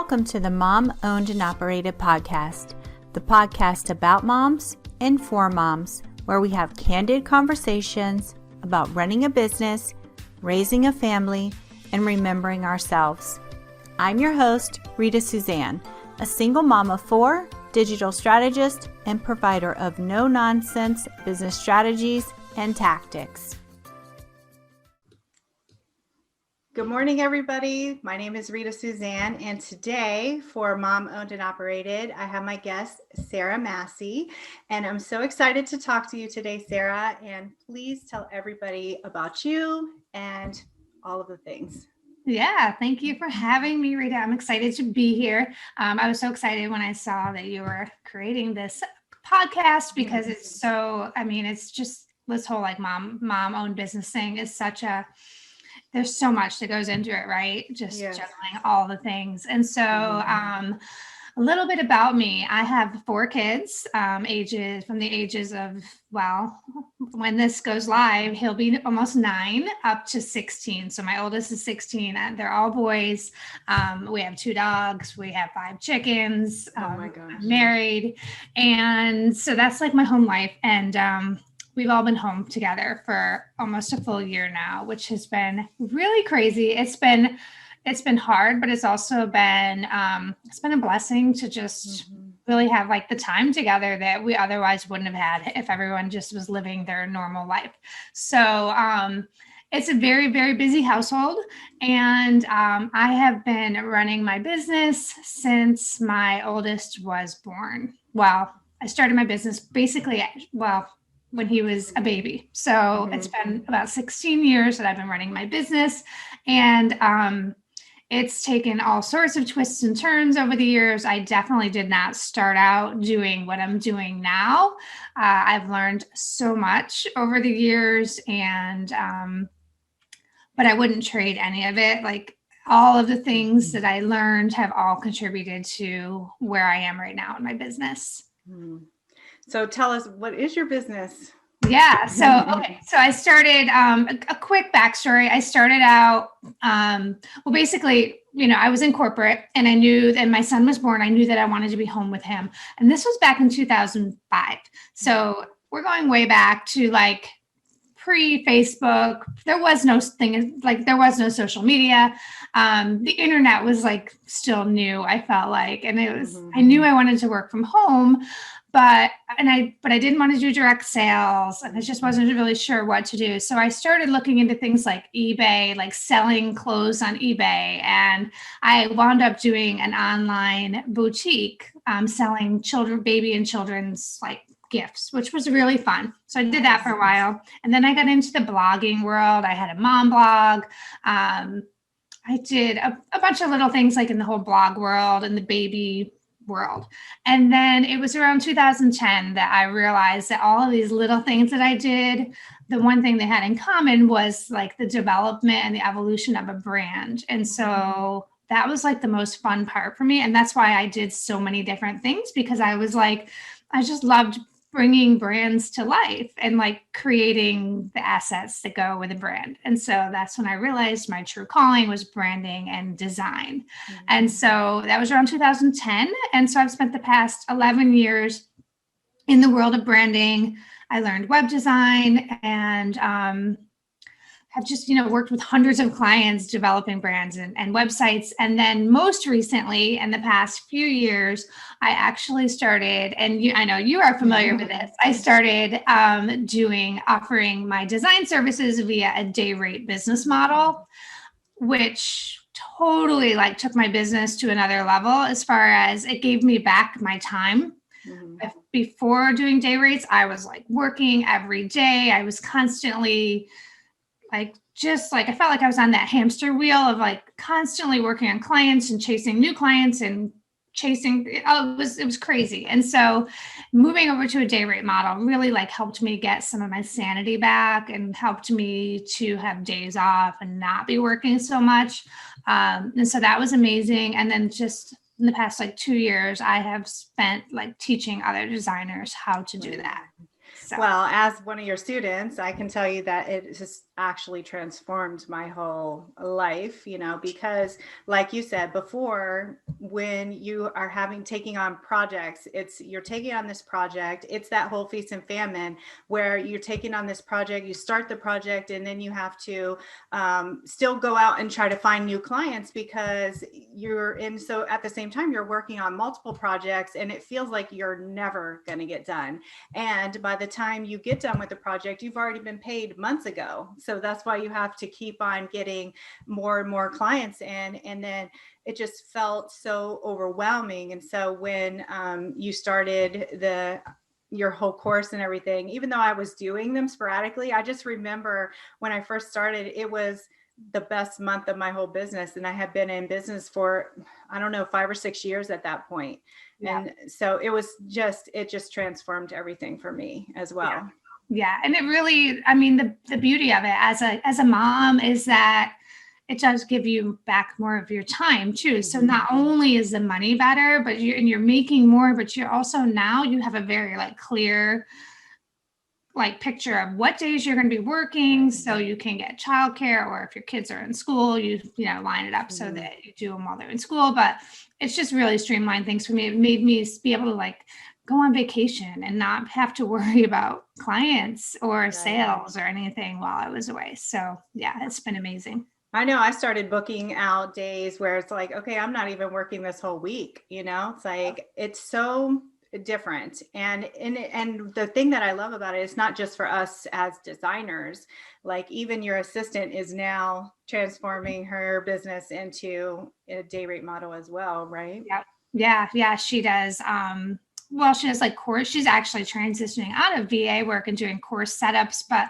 Welcome to the Mom Owned and Operated podcast, the podcast about moms and for moms, where we have candid conversations about running a business, raising a family, and remembering ourselves. I'm your host, Rita Suzanne, a single mom of four, digital strategist, and provider of no-nonsense business strategies and tactics. Good morning, everybody. My name is Rita Suzanne, and today for Mom Owned and Operated, I have my guest, Sarah Masci, and I'm so excited to talk to you today, Sarah, and please tell everybody about you and all of the things. Yeah, thank you for having me, Rita. I'm excited to be here. I was so excited when I saw that you were creating this podcast because it's so, it's just this whole like mom-owned business thing is there's so much that goes into it, right? Just juggling all the things. And so a little bit about me. I have four kids, from the ages of, when this goes live, he'll be almost 9 up to 16. So my oldest is 16 and they're all boys. We have 2 dogs. We have 5 chickens. Oh my gosh. I'm married. And so that's like my home life. And, we've all been home together for almost a full year now, which has been really crazy. It's been hard, but it's also been, it's been a blessing to just really have like the time together that we otherwise wouldn't have had if everyone just was living their normal life. So, it's a very, very busy household. And, I have been running my business since my oldest was born. Well, I started my business basically, when he was a baby. So it's been about 16 years that I've been running my business, and it's taken all sorts of twists and turns over the years. I definitely did not start out doing what I'm doing now. I've learned so much over the years, and but I wouldn't trade any of it. Like all of the things that I learned have all contributed to where I am right now in my business. So tell us, what is your business? Yeah. So I started, a quick backstory. I started out, basically, I was in corporate and I knew that my son was born. I knew that I wanted to be home with him. And this was back in 2005. So we're going way back to like pre-Facebook. There was no social media. The internet was like still new, I felt like, and I knew I wanted to work from home. But I didn't want to do direct sales, and I just wasn't really sure what to do. So I started looking into things like eBay, like selling clothes on eBay. And I wound up doing an online boutique, selling baby and children's like gifts, which was really fun. So I did that for a while. And then I got into the blogging world. I had a mom blog. I did a bunch of little things like in the whole blog world and the baby world. And then it was around 2010 that I realized that all of these little things that I did, the one thing they had in common was like the development and the evolution of a brand. And so that was like the most fun part for me. And that's why I did so many different things, because I was like, I just loved bringing brands to life and like creating the assets that go with a brand. And so that's when I realized my true calling was branding and design. And so that was around 2010. And so I've spent the past 11 years in the world of branding. I learned web design and have just, worked with hundreds of clients developing brands and websites. And then most recently, in the past few years, I actually started, and I know you are familiar with this, I started offering my design services via a day rate business model, which totally like took my business to another level as far as it gave me back my time. Before doing day rates, I was like working every day. I was constantly I felt like I was on that hamster wheel of like constantly working on clients and chasing new clients and it was crazy. And so moving over to a day rate model really like helped me get some of my sanity back and helped me to have days off and not be working so much. And so that was amazing. And then just in the past like 2 years, I have spent like teaching other designers how to do that. So. Well, as one of your students, I can tell you that actually transformed my whole life, because like you said before, when you are taking on projects, you're taking on this project, it's that whole feast and famine where you're taking on this project, you start the project, and then you have to still go out and try to find new clients because so at the same time, you're working on multiple projects and it feels like you're never going to get done. And by the time you get done with the project, you've already been paid months ago. So that's why you have to keep on getting more and more clients in. And then it just felt so overwhelming. And so when you started your whole course and everything, even though I was doing them sporadically, I just remember when I first started, it was the best month of my whole business. And I had been in business for, I don't know, 5 or 6 years at that point. Yeah. And so it just transformed everything for me as well. Yeah. Yeah. And it really, I mean, the beauty of it as a mom is that it does give you back more of your time too. So not only is the money better, but you're making more, but you're also, now you have a very clear picture of what days you're going to be working, so you can get childcare, or if your kids are in school, you line it up so that you do them while they're in school. But it's just really streamlined things for me. It made me be able to go on vacation and not have to worry about clients or sales or anything while I was away. So yeah, it's been amazing. I know I started booking out days where it's like, okay, I'm not even working this whole week. It's like, it's so different. And the thing that I love about it is not just for us as designers, even your assistant is now transforming her business into a day rate model as well, right? Yeah, she does. Well, she does course. She's actually transitioning out of VA work and doing course setups, but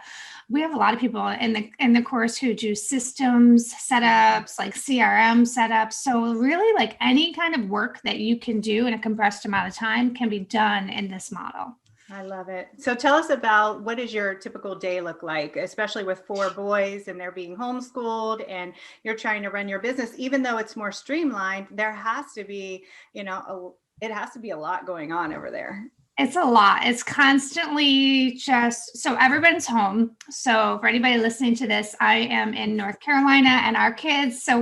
we have a lot of people in the course who do systems setups, CRM setups. So really any kind of work that you can do in a compressed amount of time can be done in this model. I love it. So tell us about, what does your typical day look like, especially with 4 boys and they're being homeschooled and you're trying to run your business, even though it's more streamlined, there has to be, it has to be a lot going on over there. It's a lot. It's constantly so everyone's home. So for anybody listening to this, I am in North Carolina and our kids. So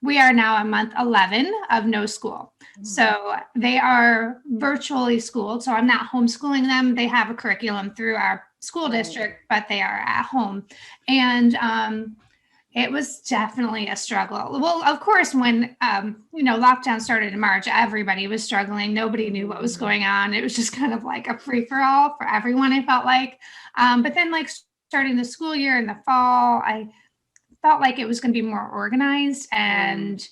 we are now in month 11 of no school. Mm-hmm. So they are virtually schooled. So I'm not homeschooling them. They have a curriculum through our school district, but they are at home. And, it was definitely a struggle. Well, of course, when, lockdown started in March, everybody was struggling. Nobody knew what was going on. It was just kind of like a free for all for everyone, I felt like. But then starting the school year in the fall, I felt like it was going to be more organized, and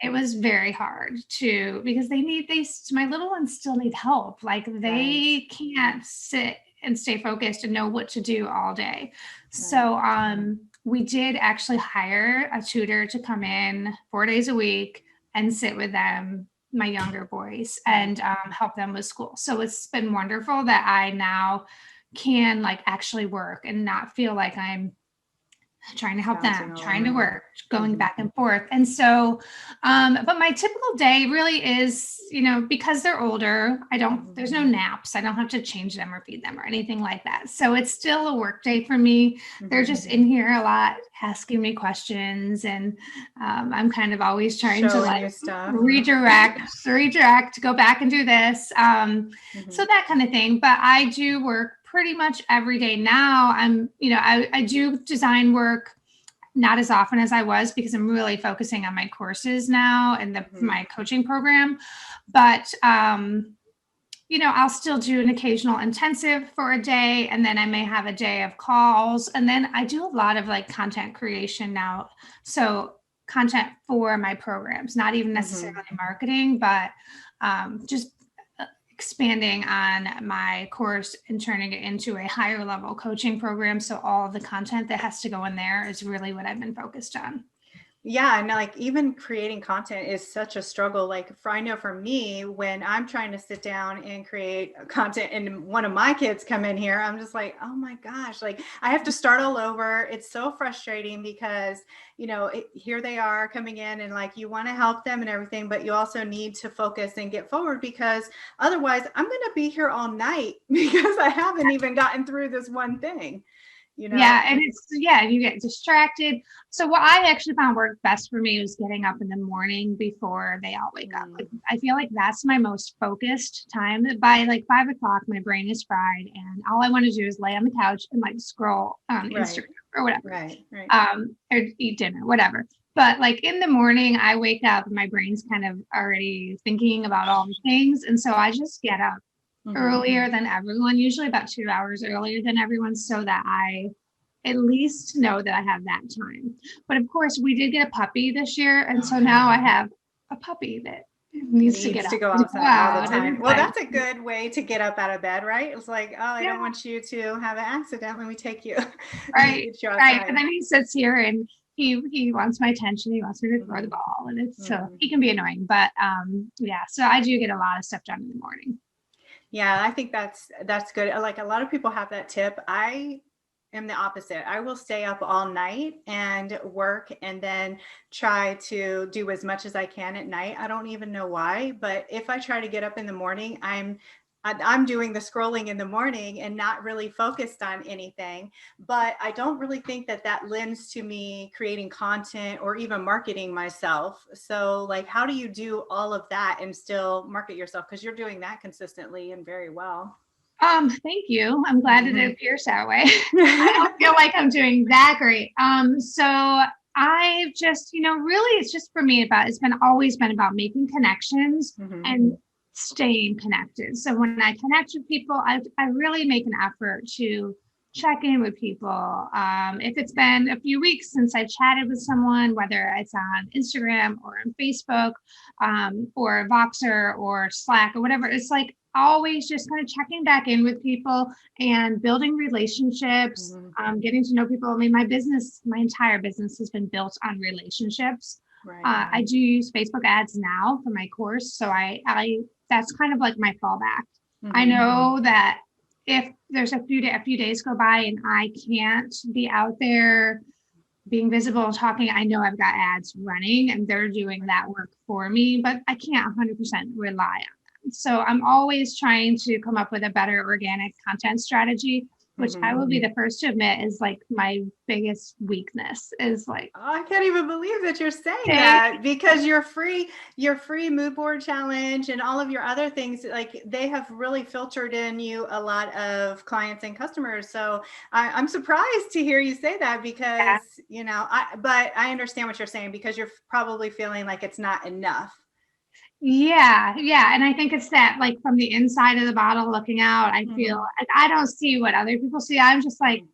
it was very hard because my little ones still need help. They can't sit and stay focused and know what to do all day. So, we did actually hire a tutor to come in 4 days a week and sit with them, my younger boys, and help them with school. So it's been wonderful that I now can actually work and not feel like I'm trying to help them, trying to work, going back and forth. And so, but my typical day really is, because they're older, there's no naps. I don't have to change them or feed them or anything like that. So it's still a work day for me. They're just in here a lot, asking me questions. And I'm kind of always trying to redirect, go back and do this. So that kind of thing. But I do work pretty much every day now. I do design work, not as often as I was, because I'm really focusing on my courses now and my coaching program. But, I'll still do an occasional intensive for a day, and then I may have a day of calls. And then I do a lot of content creation now. So content for my programs, not even necessarily marketing, but just expanding on my course and turning it into a higher level coaching program. So all of the content that has to go in there is really what I've been focused on. Yeah. And even creating content is such a struggle. I know for me, when I'm trying to sit down and create content and one of my kids come in here, I'm just like, oh my gosh, I have to start all over. It's so frustrating because, here they are coming in and you want to help them and everything, but you also need to focus and get forward, because otherwise I'm going to be here all night because I haven't even gotten through this one thing. Yeah. And you get distracted. So what I actually found worked best for me was getting up in the morning before they all wake up. Like, I feel like that's my most focused time. By like 5 o'clock, my brain is fried and all I want to do is lay on the couch and like scroll on Instagram or whatever. Right. Or eat dinner, whatever. But like in the morning, I wake up and my brain's kind of already thinking about all the things. And so I just get up earlier than everyone, usually about 2 hours earlier than everyone, so that I at least know that I have that time. But of course, we did get a puppy this year. And so now I have a puppy that needs to get up. Go outside all the time. Well, that's a good way to get up out of bed, right? It's like, oh, I don't want you to have an accident. Let me take you. Right. And then he sits here and he wants my attention. He wants me to throw the ball, and it's so he can be annoying. But so I do get a lot of stuff done in the morning. Yeah, I think that's good. Like a lot of people have that tip. I am the opposite. I will stay up all night and work and then try to do as much as I can at night. I don't even know why, but if I try to get up in the morning, I'm doing the scrolling in the morning and not really focused on anything. But I don't really think that lends to me creating content or even marketing myself. So like, how do you do all of that and still market yourself? Because you're doing that consistently and very well. Thank you. I'm glad that it appears that way. I don't feel like I'm doing that great. So I've just, really it's just for me it's always been about making connections and staying connected. So when I connect with people, I really make an effort to check in with people. If it's been a few weeks since I chatted with someone, whether it's on Instagram or on Facebook, or Voxer or Slack or whatever, it's like always just kind of checking back in with people and building relationships, getting to know people. I mean, my entire business has been built on relationships. Right. I do use Facebook ads now for my course. So I that's kind of like my fallback. I know that if there's a few days go by and I can't be out there being visible and talking, I know I've got ads running and they're doing that work for me, but I can't 100% rely on them. So I'm always trying to come up with a better organic content strategy, which I will be the first to admit is like my biggest weakness is like, I can't even believe that you're saying that, because your free mood board challenge and all of your other things, like they have really filtered in you a lot of clients and customers. So I'm surprised to hear you say that because, but I understand what you're saying because you're probably feeling like it's not enough. Yeah. And I think it's that like from the inside of the bottle looking out, I feel like I don't see what other people see. I'm just like,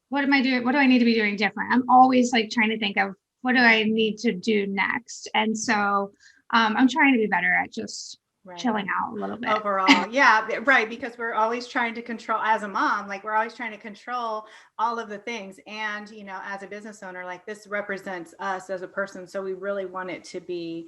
what am I doing? What do I need to be doing different? I'm always like trying to think of what do I need to do next? And so I'm trying to be better at just chilling out a little bit. Overall. Yeah, right. Because we're always trying to control, as a mom, like we're always trying to control all of the things. And, as a business owner, like this represents us as a person. So we really want it to be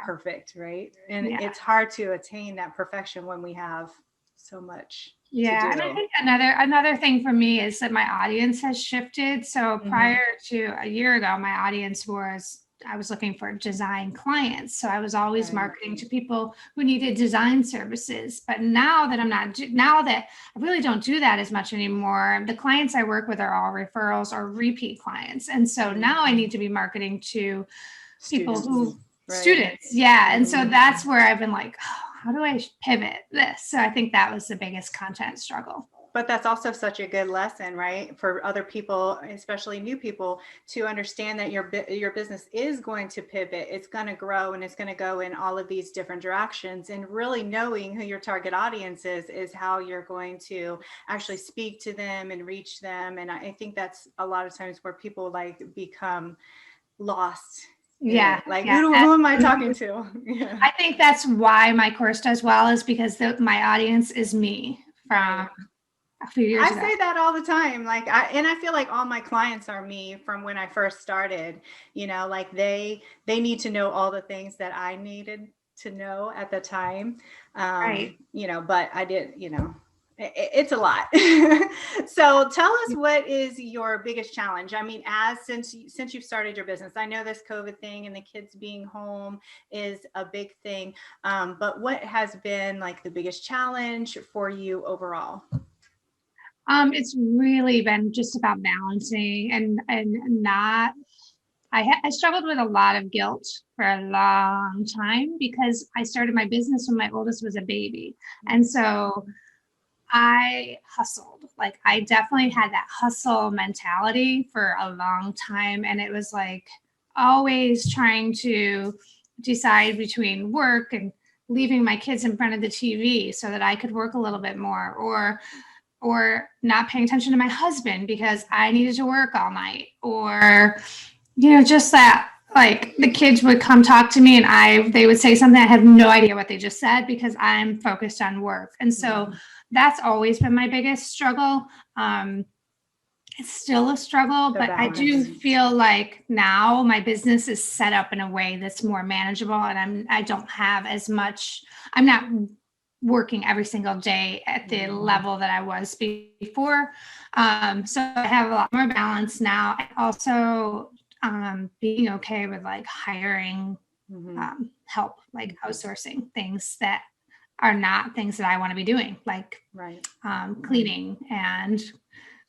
perfect, right? And it's hard to attain that perfection when we have so much to do. And I think another thing for me is that my audience has shifted. So prior to a year ago, my audience I was looking for design clients. So I was always marketing to people who needed design services. But now that I really don't do that as much anymore, the clients I work with are all referrals or repeat clients. And so now I need to be marketing to people students. Yeah. And so that's where I've been like, how do I pivot this? So I think that was the biggest content struggle. But that's also such a good lesson, right? For other people, especially new people, to understand that your business is going to pivot. It's going to grow and it's going to go in all of these different directions. And really knowing who your target audience is how you're going to actually speak to them and reach them. And I think that's a lot of times where people like become lost. Who am I talking to? I think that's why my course does well, is because my audience is me from a few years ago. I say that all the time. Like I feel like all my clients are me from when I first started, like they need to know all the things that I needed to know at the time. But I did, it's a lot. So tell us, what is your biggest challenge? I mean, since you've started your business, I know this COVID thing and the kids being home is a big thing. But what has been like the biggest challenge for you overall? It's really been just about balancing and not. I struggled with a lot of guilt for a long time because I started my business when my oldest was a baby, and so I hustled. Like I definitely had that hustle mentality for a long time, and it was like always trying to decide between work and leaving my kids in front of the TV so that I could work a little bit more, or not paying attention to my husband because I needed to work all night, or just that like the kids would come talk to me and they would say something I have no idea what they just said because I'm focused on work. And so that's always been my biggest struggle. It's still a struggle, but I do feel like now my business is set up in a way that's more manageable, and I don't have as much. I'm not working every single day at the level that I was before. So I have a lot more balance now. Also, being okay with like hiring help, like outsourcing things that are not things that I want to be doing, like cleaning and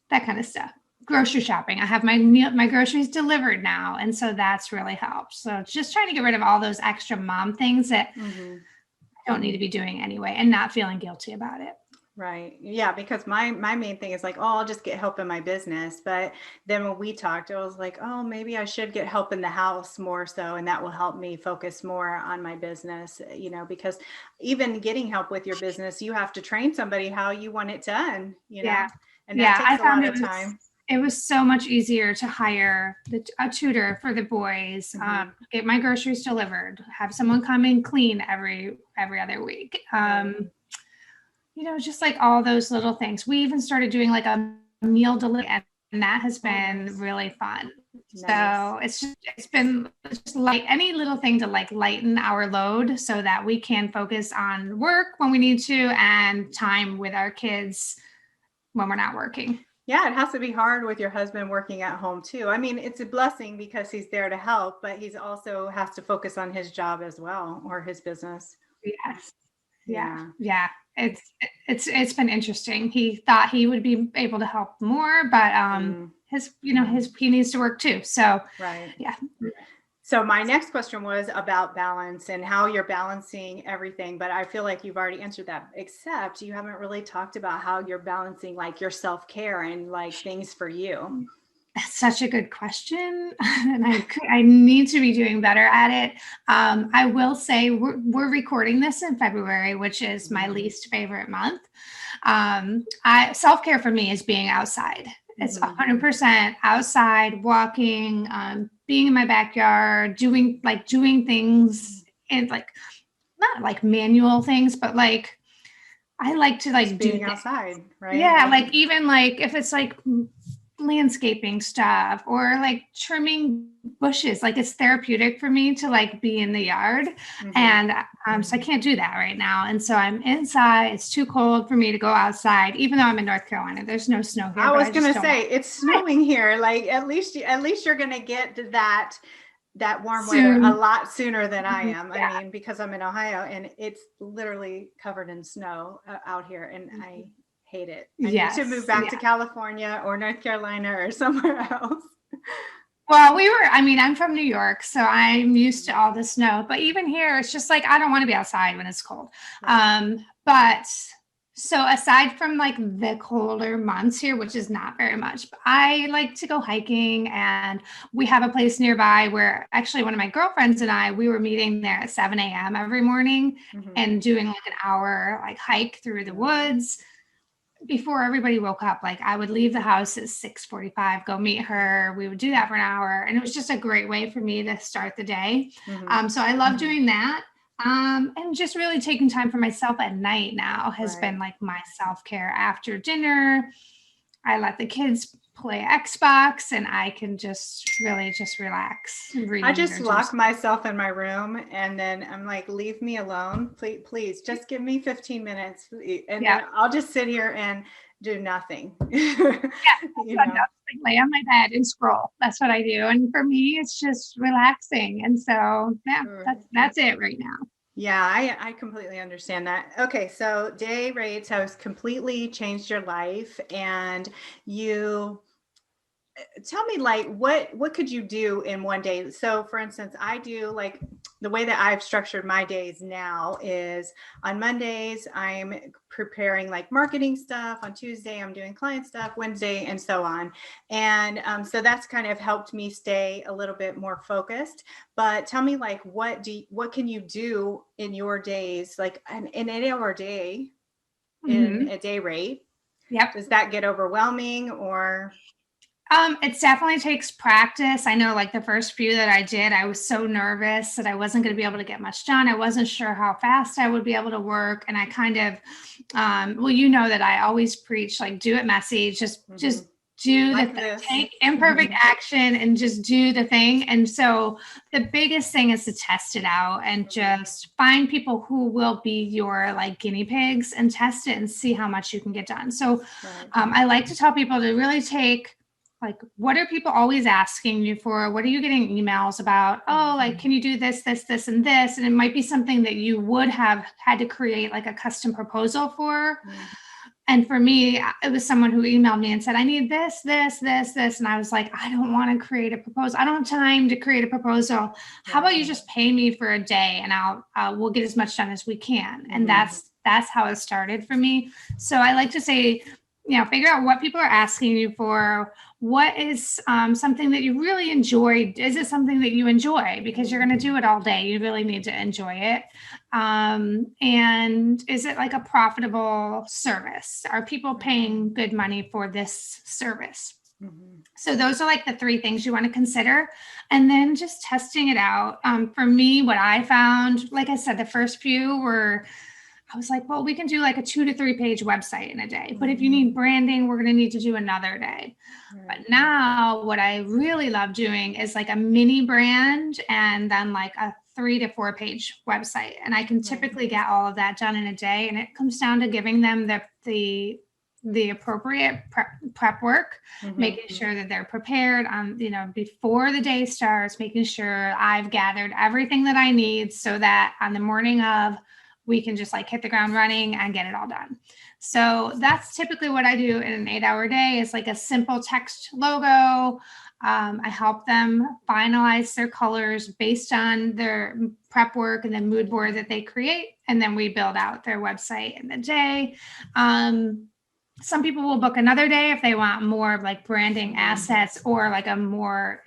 that kind of stuff. Grocery shopping. I have my groceries delivered now, and so that's really helped. So just trying to get rid of all those extra mom things that I don't need to be doing anyway, and not feeling guilty about it. Right. Yeah. Because my main thing is like, oh, I'll just get help in my business. But then when we talked, I was like, oh, maybe I should get help in the house more so. And that will help me focus more on my business, because even getting help with your business, you have to train somebody how you want it done, Yeah. And that takes a lot of time. It was so much easier to hire a tutor for the boys, get my groceries delivered, have someone come and clean every other week. Just like all those little things. We even started doing like a meal delivery, and that has been really fun. Nice. So it's been just like any little thing to like lighten our load so that we can focus on work when we need to and time with our kids when we're not working. Yeah, it has to be hard with your husband working at home too. I mean, it's a blessing because he's there to help, but he's also has to focus on his job as well, or his business. Yes. Yeah. It's been interesting. He thought he would be able to help more, but he needs to work too. So yeah. So my next question was about balance and how you're balancing everything, but I feel like you've already answered that, except you haven't really talked about how you're balancing like your self-care and like things for you. That's such a good question. And I need to be doing better at it. I will say we're recording this in February, which is my least favorite month. Self-care for me is being outside. It's 100% outside, walking, being in my backyard, doing things and like, not like manual things, but like, I like to like being outside, right? Yeah. Like even like if it's like landscaping stuff or like trimming bushes, like it's therapeutic for me to like be in the yard. And so I can't do that right now, and so I'm inside. It's too cold for me to go outside, even though I'm in North Carolina. There's no snow here. I was gonna say it's snowing here. Like at least you're gonna get to that warm weather a lot sooner than I am. I mean, because I'm in Ohio and it's literally covered in snow out here, and I hate it. I need to move back to California or North Carolina or somewhere else. Well, I'm from New York, so I'm used to all the snow, but even here, it's just like, I don't want to be outside when it's cold. But so aside from like the colder months here, which is not very much, but I like to go hiking, and we have a place nearby where actually one of my girlfriends and we were meeting there at 7 a.m. every morning and doing like an hour like hike through the woods. Before everybody woke up, like I would leave the house at 6:45, go meet her. We would do that for an hour, and it was just a great way for me to start the day. So I love doing that. And just really taking time for myself at night now has been like my self-care. After dinner, I let the kids play Xbox and I can just really just relax. I just lock myself in my room and then I'm like, leave me alone. Please just give me 15 minutes. And then I'll just sit here and do nothing. Lay on my bed and scroll. That's what I do. And for me, it's just relaxing. And so, that's it right now. Yeah, I completely understand that. Okay, so day rates has completely changed your life, and you tell me, like, what could you do in one day? So for instance, I do, like, the way that I've structured my days now is on Mondays I'm preparing like marketing stuff, on Tuesday I'm doing client stuff, Wednesday, and so on. And so that's kind of helped me stay a little bit more focused. But tell me, like, what can you do in your days, like an 8-hour day in Mhm. a day rate? Yep. Does that get overwhelming, or? It definitely takes practice. I know, like, the first few that I did, I was so nervous that I wasn't going to be able to get much done. I wasn't sure how fast I would be able to work. And I kind of, well, you know that I always preach, like, do it messy, just do Like the thing, this. take imperfect action and just do the thing. And so the biggest thing is to test it out and just find people who will be your, like, guinea pigs, and test it and see how much you can get done. So Right. I like to tell people to really take, like, what are people always asking you for? What are you getting emails about? Oh, like, can you do this, this, and this? And it might be something that you would have had to create like a custom proposal for. And for me, it was someone who emailed me and said, I need this, this, this, this. And I was like, I don't want to create a proposal. I don't have time to create a proposal. How about you just pay me for a day, and we'll get as much done as we can. And that's how it started for me. So I like to say, figure out what people are asking you for. What is something that you really enjoy? Is it something that you enjoy? Because you're going to do it all day. You really need to enjoy it. And is it like a profitable service? Are people paying good money for this service? So those are like the three things you want to consider, and then just testing it out. For me, what I found, like I said, the first few were, I was like, well, we can do like a 2 to 3 page website in a day. But if you need branding, we're going to need to do another day. But now what I really love doing is like a mini brand and then like a 3 to 4 page website. And I can typically get all of that done in a day. And it comes down to giving them the appropriate prep work, making sure that they're prepared before the day starts, making sure I've gathered everything that I need so that on the morning of, we can just like hit the ground running and get it all done. So that's typically what I do in an 8-hour day, is like a simple text logo. I help them finalize their colors based on their prep work and the mood board that they create. And then we build out their website in the day. Some people will book another day if they want more of like branding assets or like a more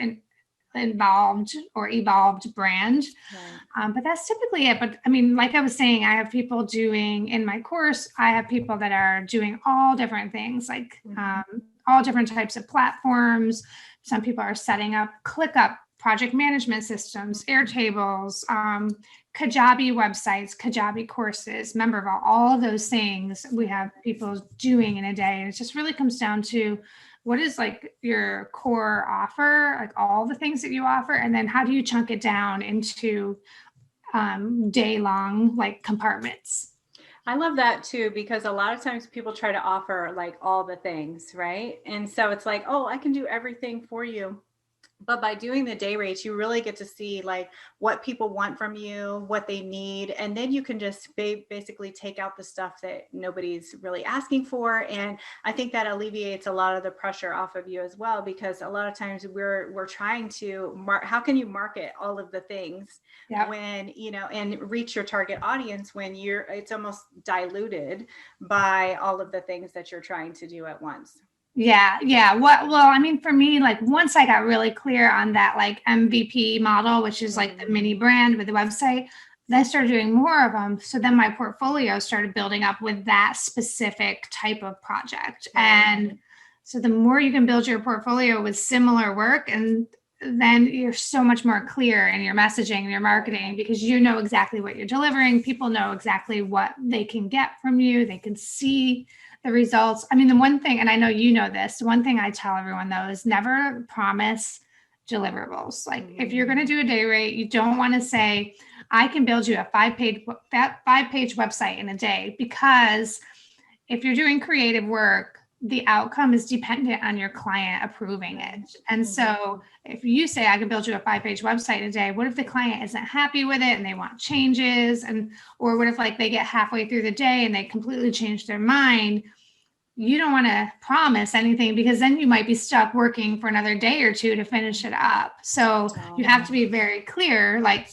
involved or evolved brand. But that's typically it. But I mean, like I was saying, I have people doing in my course, I have people that are doing all different things, like all different types of platforms. Some people are setting up ClickUp project management systems, Airtables, Kajabi websites, Kajabi courses, Memberval, all of those things we have people doing in a day. And it just really comes down to, what is like your core offer, like all the things that you offer, and then how do you chunk it down into day-long like compartments? I love that too, because a lot of times people try to offer like all the things, right? And so it's like, oh, I can do everything for you. But by doing the day rates, you really get to see like what people want from you, what they need. And then you can just basically take out the stuff that nobody's really asking for. And I think that alleviates a lot of the pressure off of you as well, because a lot of times we're trying to how can you market all of the things when, and reach your target audience when it's almost diluted by all of the things that you're trying to do at once. Yeah. Well, I mean, for me, like once I got really clear on that like MVP model, which is like the mini brand with the website, then I started doing more of them. So then my portfolio started building up with that specific type of project. And so the more you can build your portfolio with similar work, and then you're so much more clear in your messaging and your marketing, because you know exactly what you're delivering. People know exactly what they can get from you. They can see the results. I mean, the one thing, and I know you know this, the one thing I tell everyone though is never promise deliverables. Like if you're going to do a day rate, you don't want to say, I can build you a 5-page website in a day, because if you're doing creative work, the outcome is dependent on your client approving it. And so if you say, I can build you a 5-page website in a day, what if the client isn't happy with it and they want changes? Or what if like they get halfway through the day and they completely change their mind? You don't want to promise anything, because then you might be stuck working for another day or two to finish it up. So you have to be very clear, like,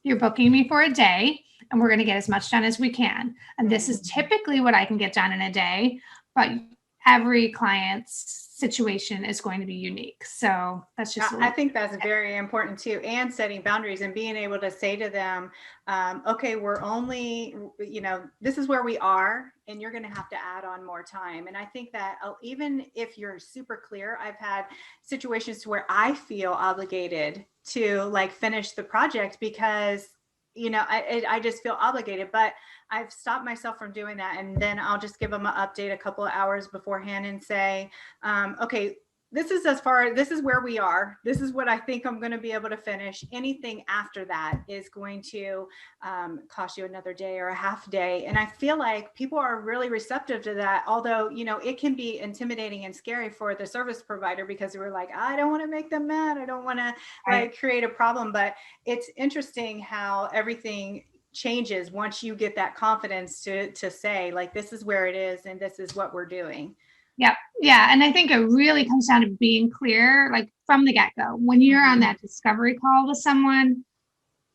you're booking me for a day and we're going to get as much done as we can. And this is typically what I can get done in a day, but every client's situation is going to be unique. So that's just, I think that's very important too. And setting boundaries and being able to say to them, okay, we're only, this is where we are, and you're going to have to add on more time. And I think that even if you're super clear, I've had situations where I feel obligated to like finish the project because, I just feel obligated, but I've stopped myself from doing that. And then I'll just give them an update a couple of hours beforehand and say, okay, this is where we are. This is what I think I'm going to be able to finish. Anything after that is going to cost you another day or a half day. And I feel like people are really receptive to that. Although, it can be intimidating and scary for the service provider, because we're like, I don't want to make them mad. I don't want to create a problem. But it's interesting how everything changes once you get that confidence to say, like, this is where it is and this is what we're doing. Yep. Yeah. And I think it really comes down to being clear, like from the get-go. When you're on that discovery call with someone,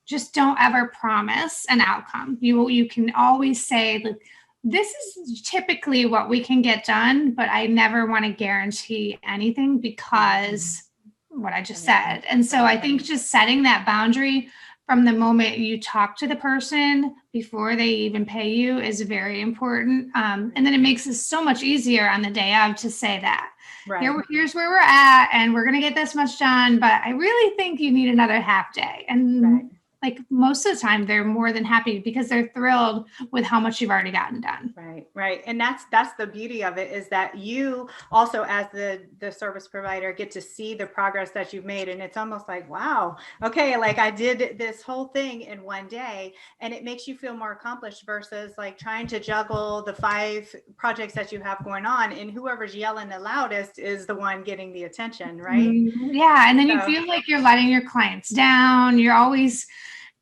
just don't ever promise an outcome. You can always say, like, this is typically what we can get done, but I never want to guarantee anything because what I just said. And so I think just setting that boundary from the moment you talk to the person before they even pay you is very important. And then it makes it so much easier on the day of to say that. Right. Here's where we're at, and we're going to get this much done, but I really think you need another half day. And like most of the time they're more than happy because they're thrilled with how much you've already gotten done. Right. And that's the beauty of it, is that you also, as the service provider, get to see the progress that you've made. And it's almost like, wow, okay, like I did this whole thing in one day, and it makes you feel more accomplished versus like trying to juggle the 5 projects that you have going on, and whoever's yelling the loudest is the one getting the attention, right? Yeah. And then you feel like you're letting your clients down. You're always,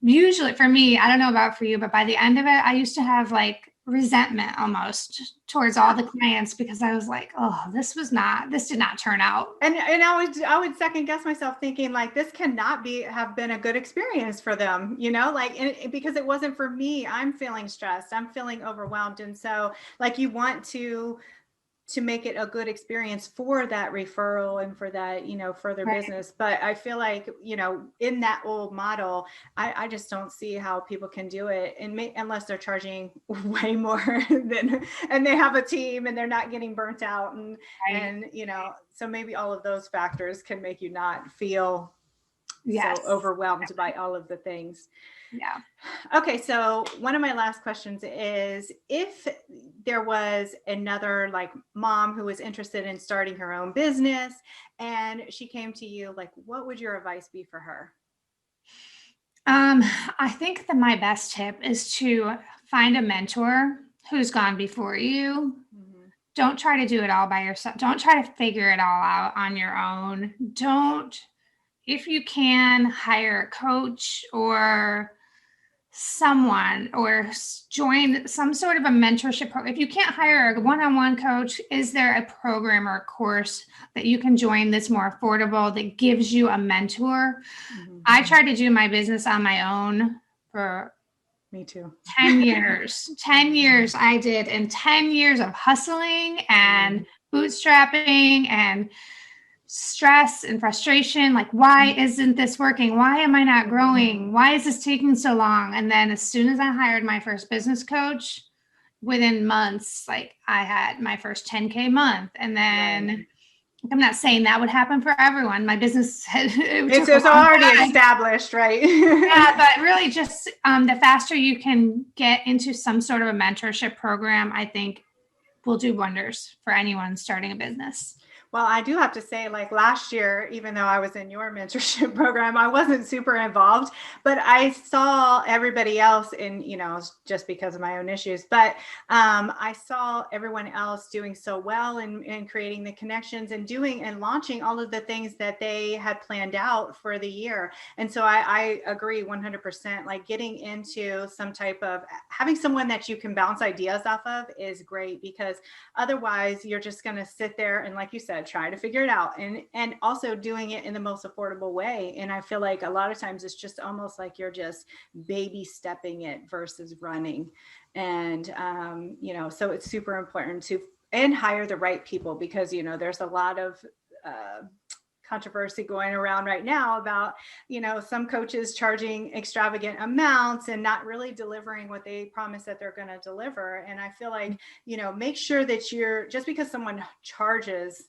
usually for me, I don't know about for you, but by the end of it, I used to have like resentment almost towards all the clients, because I was like, oh, this did not turn out. And I would second guess myself, thinking like, this cannot have been a good experience for them, because it wasn't for me. I'm feeling stressed. I'm feeling overwhelmed. And so like, you want to make it a good experience for that referral and for that, further business. But I feel like, in that old model, I just don't see how people can do it, unless they're charging way more and they have a team and they're not getting burnt out. And, so maybe all of those factors can make you not feel so overwhelmed by all of the things. Yeah. Okay. So one of my last questions is, if there was another like mom who was interested in starting her own business and she came to you, like, what would your advice be for her? I think that my best tip is to find a mentor who's gone before you. Don't try to do it all by yourself. Don't try to figure it all out on your own. If you can, hire a coach or someone, or join some sort of a mentorship program. If you can't hire a one-on-one coach, is there a program or a course that you can join that's more affordable, that gives you a mentor? I tried to do my business on my own for me too. 10 years. 10 years I did, and 10 years of hustling and bootstrapping and stress and frustration. Like, why isn't this working? Why am I not growing? Why is this taking so long? And then as soon as I hired my first business coach, within months, like I had my first 10K month. And then I'm not saying that would happen for everyone. My business it's already established, right? Yeah, but really just the faster you can get into some sort of a mentorship program, I think will do wonders for anyone starting a business. Well, I do have to say, like last year, even though I was in your mentorship program, I wasn't super involved, but I saw everybody else in, just because of my own issues, but I saw everyone else doing so well in creating the connections and doing and launching all of the things that they had planned out for the year. And so I agree 100%, like getting into some type of having someone that you can bounce ideas off of is great, because otherwise you're just going to sit there and, like you said, try to figure it out, and also doing it in the most affordable way. And I feel like a lot of times it's just almost like you're just baby stepping it versus running. And so it's super important to hire the right people, because there's a lot of controversy going around right now about some coaches charging extravagant amounts and not really delivering what they promise that they're going to deliver. And I feel like make sure that just because someone charges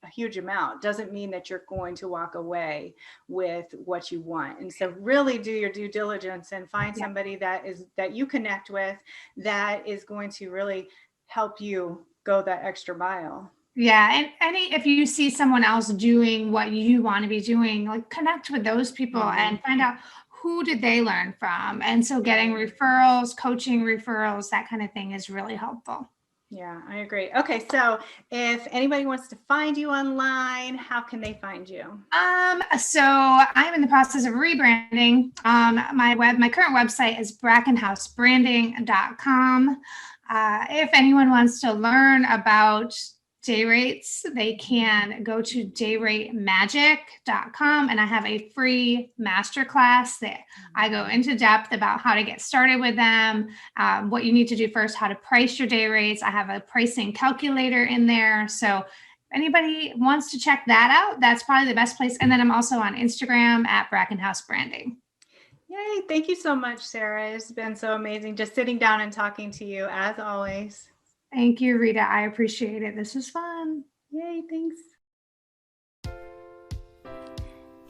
a huge amount doesn't mean that you're going to walk away with what you want. And so really do your due diligence and find somebody that you connect with, that is going to really help you go that extra mile. Yeah. And if you see someone else doing what you want to be doing, like connect with those people and find out who did they learn from. And so getting referrals, coaching referrals, that kind of thing is really helpful. Yeah, I agree. Okay. So if anybody wants to find you online, how can they find you? So I'm in the process of rebranding. My current website is brackenhousebranding.com. If anyone wants to learn about day rates, they can go to dayratemagic.com, and I have a free masterclass that I go into depth about how to get started with them, what you need to do first, how to price your day rates. I have a pricing calculator in there. So if anybody wants to check that out, that's probably the best place. And then I'm also on Instagram at brackenhousebranding. Yay. Thank you so much, Sarah. It's been so amazing just sitting down and talking to you, as always. Thank you, Rita. I appreciate it. This was fun. Yay, thanks.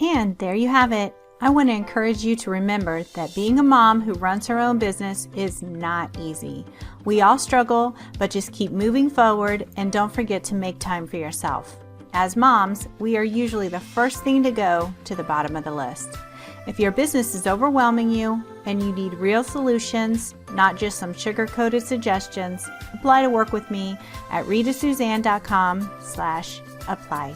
And there you have it. I want to encourage you to remember that being a mom who runs her own business is not easy. We all struggle, but just keep moving forward and don't forget to make time for yourself. As moms, we are usually the first thing to go to the bottom of the list. If your business is overwhelming you and you need real solutions, not just some sugar-coated suggestions, apply to work with me at ritasuzanne.com/apply.